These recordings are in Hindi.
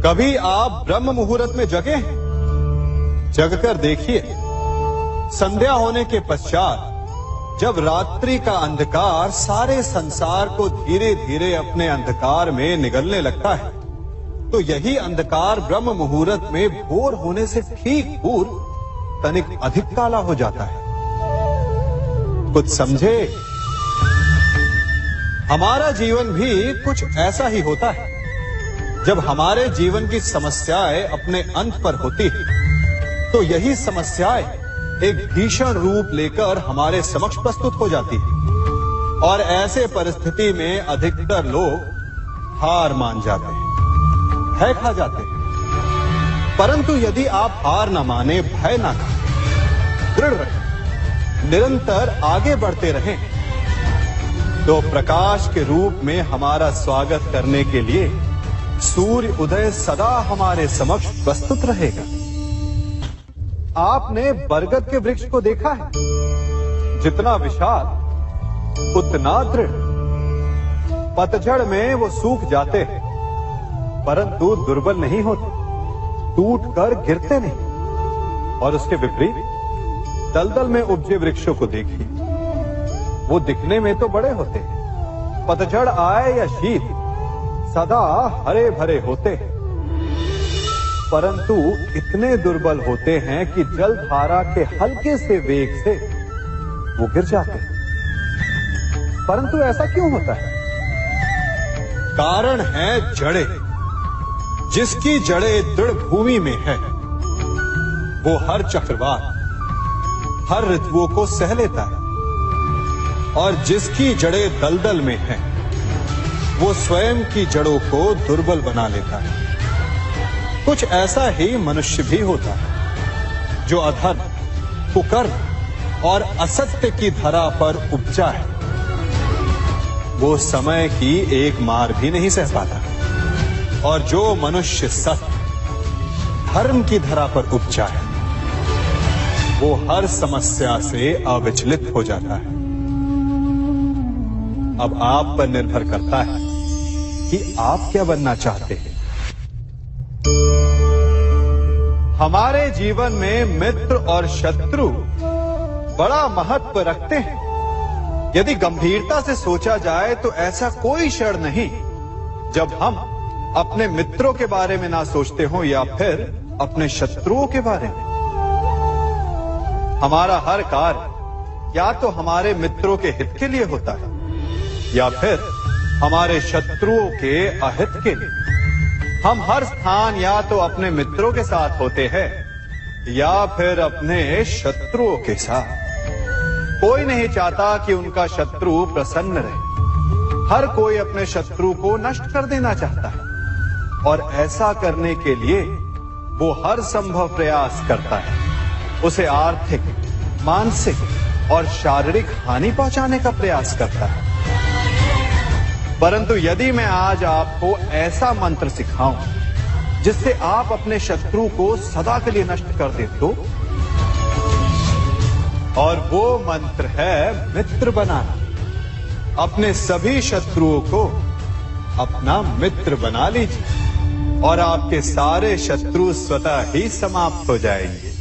कभी आप ब्रह्म मुहूर्त में जगे हैं? जगकर देखिए, संध्या होने के पश्चात जब रात्रि का अंधकार सारे संसार को धीरे धीरे अपने अंधकार में निगलने लगता है, तो यही अंधकार ब्रह्म मुहूर्त में भोर होने से ठीक पूर्व तनिक अधिक काला हो जाता है। कुछ समझे? हमारा जीवन भी कुछ ऐसा ही होता है। जब हमारे जीवन की समस्याएं अपने अंत पर होती है, तो यही समस्याएं एक भीषण रूप लेकर हमारे समक्ष प्रस्तुत हो जाती है और ऐसे परिस्थिति में अधिकतर लोग हार मान जाते हैं, भय खा जाते हैं। परंतु यदि आप हार न माने, भय न खाएं, दृढ़ रहें, निरंतर आगे बढ़ते रहें, तो प्रकाश के रूप में हमारा स्वागत करने के लिए सूर्य उदय सदा हमारे समक्ष प्रस्तुत रहेगा। आपने बरगद के वृक्ष को देखा है? जितना विशाल उतना दृढ़। पतझड़ में वो सूख जाते हैं, परंतु दुर्बल नहीं होते, टूटकर गिरते नहीं। और उसके विपरीत दलदल में उपजे वृक्षों को देखिए, वो दिखने में तो बड़े होते हैं, पतझड़ आए या शीत सदा हरे भरे होते हैं, परंतु इतने दुर्बल होते हैं कि जल धारा के हल्के से वेग से वो गिर जाते हैं। परंतु ऐसा क्यों होता है? कारण है जड़ें। जिसकी जड़ें दृढ़ भूमि में है, वो हर चक्रवात, हर ऋतुओं को सह लेता है, और जिसकी जड़ें दलदल में है, वो स्वयं की जड़ों को दुर्बल बना लेता है। कुछ ऐसा ही मनुष्य भी होता है, जो अधर्म, कुकर्म और असत्य की धरा पर उपजा है। वो समय की एक मार भी नहीं सह पाता, और जो मनुष्य सत्य, धर्म की धरा पर उपजा है, वो हर समस्या से अविचलित हो जाता है। अब आप पर निर्भर करता है कि आप क्या बनना चाहते हैं। हमारे जीवन में मित्र और शत्रु बड़ा महत्व रखते हैं। यदि गंभीरता से सोचा जाए तो ऐसा कोई क्षण नहीं जब हम अपने मित्रों के बारे में ना सोचते हो या फिर अपने शत्रुओं के बारे में। हमारा हर कार्य या तो हमारे मित्रों के हित के लिए होता है या फिर हमारे शत्रुओं के अहित के लिए। हम हर स्थान या तो अपने मित्रों के साथ होते हैं या फिर अपने शत्रुओं के साथ। कोई नहीं चाहता कि उनका शत्रु प्रसन्न रहे। हर कोई अपने शत्रु को नष्ट कर देना चाहता है, और ऐसा करने के लिए वो हर संभव प्रयास करता है। उसे आर्थिक, मानसिक और शारीरिक हानि पहुंचाने का प्रयास करता है। परंतु यदि मैं आज आपको ऐसा मंत्र सिखाऊं जिससे आप अपने शत्रु को सदा के लिए नष्ट कर दे तो, और वो मंत्र है मित्र बनाना। अपने सभी शत्रुओं को अपना मित्र बना लीजिए और आपके सारे शत्रु स्वतः ही समाप्त हो जाएंगे।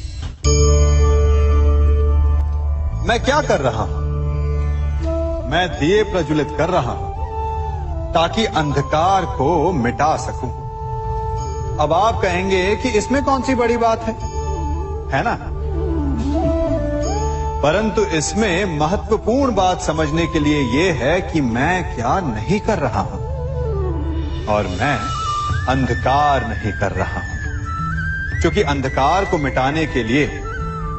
मैं क्या कर रहा हूं? मैं दिए प्रज्वलित कर रहा हूं ताकि अंधकार को मिटा सकूं। अब आप कहेंगे कि इसमें कौन सी बड़ी बात है ना? परंतु इसमें महत्वपूर्ण बात समझने के लिए यह है कि मैं क्या नहीं कर रहा हूं, और मैं अंधकार नहीं कर रहा हूं। क्योंकि अंधकार को मिटाने के लिए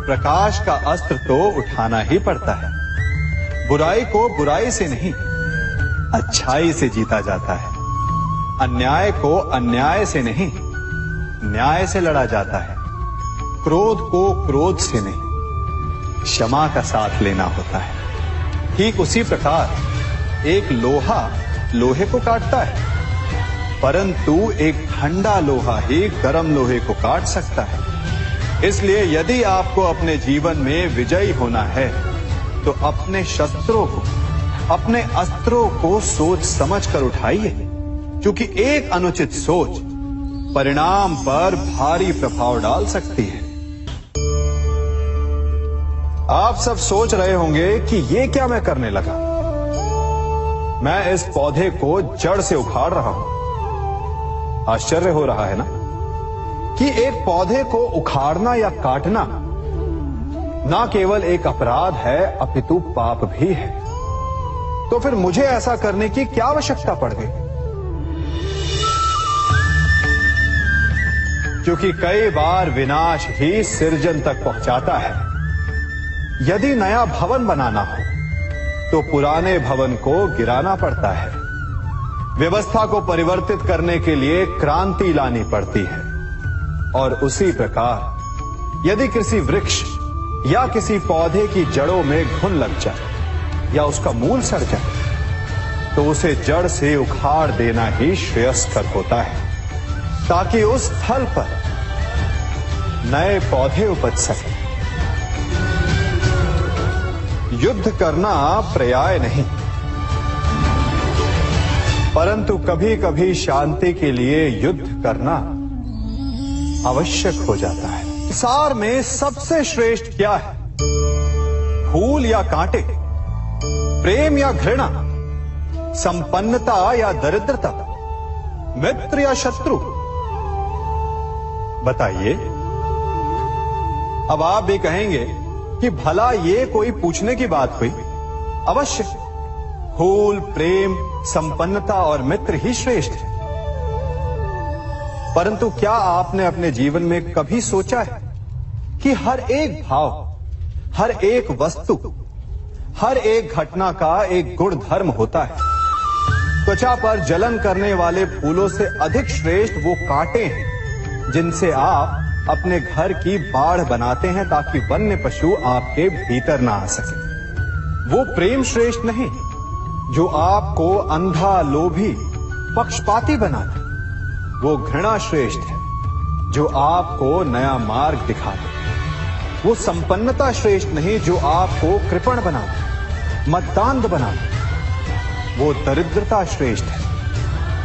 प्रकाश का अस्त्र तो उठाना ही पड़ता है। बुराई को बुराई से नहीं, अच्छाई से जीता जाता है। अन्याय को अन्याय से नहीं, न्याय से लड़ा जाता है। क्रोध को क्रोध से नहीं, क्षमा का साथ लेना होता है। ठीक उसी प्रकार एक लोहा लोहे को काटता है, परंतु एक ठंडा लोहा ही गर्म लोहे को काट सकता है। इसलिए यदि आपको अपने जीवन में विजयी होना है, तो अपने शस्त्रों को, अपने अस्त्रों को सोच समझ कर उठाइए, क्योंकि एक अनुचित सोच परिणाम पर भारी प्रभाव डाल सकती है। आप सब सोच रहे होंगे कि ये क्या मैं करने लगा। मैं इस पौधे को जड़ से उखाड़ रहा हूं। आश्चर्य हो रहा है ना कि एक पौधे को उखाड़ना या काटना ना केवल एक अपराध है अपितु पाप भी है। तो फिर मुझे ऐसा करने की क्या आवश्यकता पड़ गई? क्योंकि कई बार विनाश ही सृजन तक पहुंचाता है। यदि नया भवन बनाना हो तो पुराने भवन को गिराना पड़ता है। व्यवस्था को परिवर्तित करने के लिए क्रांति लानी पड़ती है। और उसी प्रकार यदि किसी वृक्ष या किसी पौधे की जड़ों में घुन लग जाए या उसका मूल सड़ जाए तो उसे जड़ से उखाड़ देना ही श्रेयस्कर होता है, ताकि उस स्थल पर नए पौधे उपज सके। युद्ध करना पर्याय नहीं, परंतु कभी कभी शांति के लिए युद्ध करना आवश्यक हो जाता है। संसार में सबसे श्रेष्ठ क्या है? फूल या कांटे, प्रेम या घृणा, संपन्नता या दरिद्रता, मित्र या शत्रु? बताइए। अब आप भी कहेंगे कि भला ये कोई पूछने की बात हुई? अवश्य, फूल, प्रेम, संपन्नता और मित्र ही श्रेष्ठ है। परंतु क्या आपने अपने जीवन में कभी सोचा है कि हर एक भाव, हर एक वस्तु, हर एक घटना का एक गुण धर्म होता है? त्वचा पर जलन करने वाले फूलों से अधिक श्रेष्ठ वो कांटे हैं जिनसे आप अपने घर की बाढ़ बनाते हैं ताकि वन्य पशु आपके भीतर ना आ सके। वो प्रेम श्रेष्ठ नहीं जो आपको अंधा, लोभी, पक्षपाती बनाता। वो घृणा श्रेष्ठ है जो आपको नया मार्ग दिखाता। वो संपन्नता श्रेष्ठ नहीं जो आपको कृपण बनाता, मद्दांध बनाता। वो दरिद्रता श्रेष्ठ है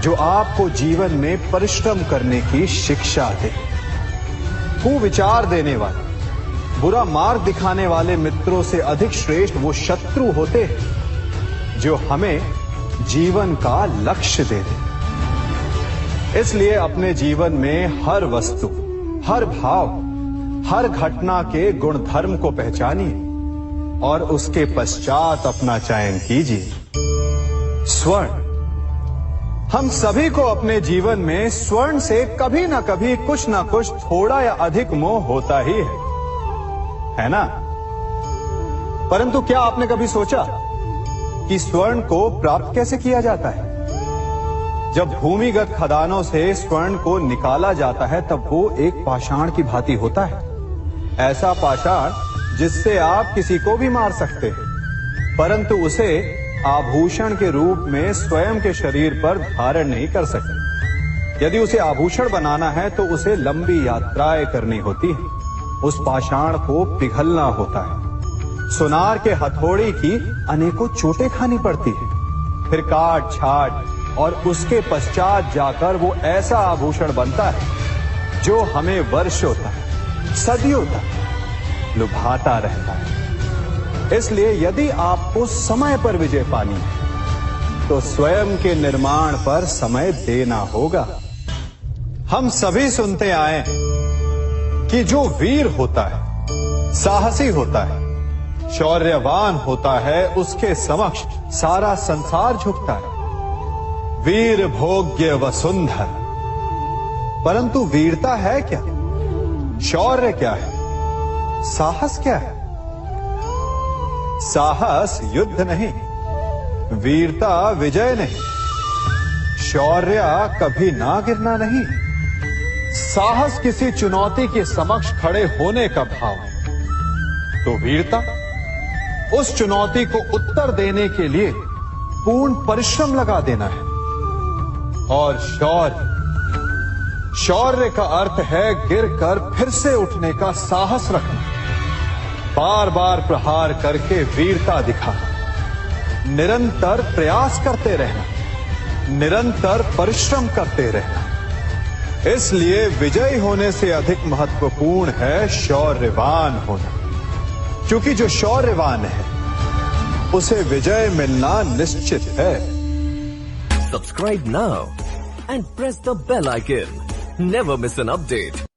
जो आपको जीवन में परिश्रम करने की शिक्षा दे। कुविचार देने वाले, बुरा मार्ग दिखाने वाले मित्रों से अधिक श्रेष्ठ वो शत्रु होते हैं जो हमें जीवन का लक्ष्य दे दें। इसलिए अपने जीवन में हर वस्तु, हर भाव, हर घटना के गुण धर्म को पहचानिए और उसके पश्चात अपना चयन कीजिए। स्वर्ण। हम सभी को अपने जीवन में स्वर्ण से कभी ना कभी कुछ ना कुछ थोड़ा या अधिक मोह होता ही है ना? परंतु क्या आपने कभी सोचा कि स्वर्ण को प्राप्त कैसे किया जाता है? जब भूमिगत खदानों से स्वर्ण को निकाला जाता है तब वो एक पाषाण की भांति होता है। ऐसा पाषाण जिससे आप किसी को भी मार सकते हैं, परंतु उसे आभूषण के रूप में स्वयं के शरीर पर धारण नहीं कर सकते। यदि उसे आभूषण बनाना है तो उसे लंबी यात्राएं करनी होती है। उस पाषाण को पिघलना होता है। सुनार के हथौड़ी की अनेकों चोटें खानी पड़ती है। फिर काट छाट और उसके पश्चात जाकर वो ऐसा आभूषण बनता है जो हमें वर्षों तक, सदियों तक लुभाता रहता है। इसलिए यदि आपको समय पर विजय पानी है तो स्वयं के निर्माण पर समय देना होगा। हम सभी सुनते आए कि जो वीर होता है, साहसी होता है, शौर्यवान होता है, उसके समक्ष सारा संसार झुकता है। वीर भोग्य वसुंधर। परंतु वीरता है क्या? शौर्य क्या है? साहस क्या है? साहस युद्ध नहीं, वीरता विजय नहीं, शौर्य कभी ना गिरना नहीं। साहस किसी चुनौती के समक्ष खड़े होने का भाव है, तो वीरता उस चुनौती को उत्तर देने के लिए पूर्ण परिश्रम लगा देना है। और शौर्य का अर्थ है गिरकर फिर से उठने का साहस रखना, बार बार प्रहार करके वीरता दिखाना, निरंतर प्रयास करते रहना, निरंतर परिश्रम करते रहना। इसलिए विजयी होने से अधिक महत्वपूर्ण है शौर्यवान होना, क्योंकि जो शौर्यवान है उसे विजय मिलना निश्चित है। Subscribe now and press the bell icon. Never miss an update.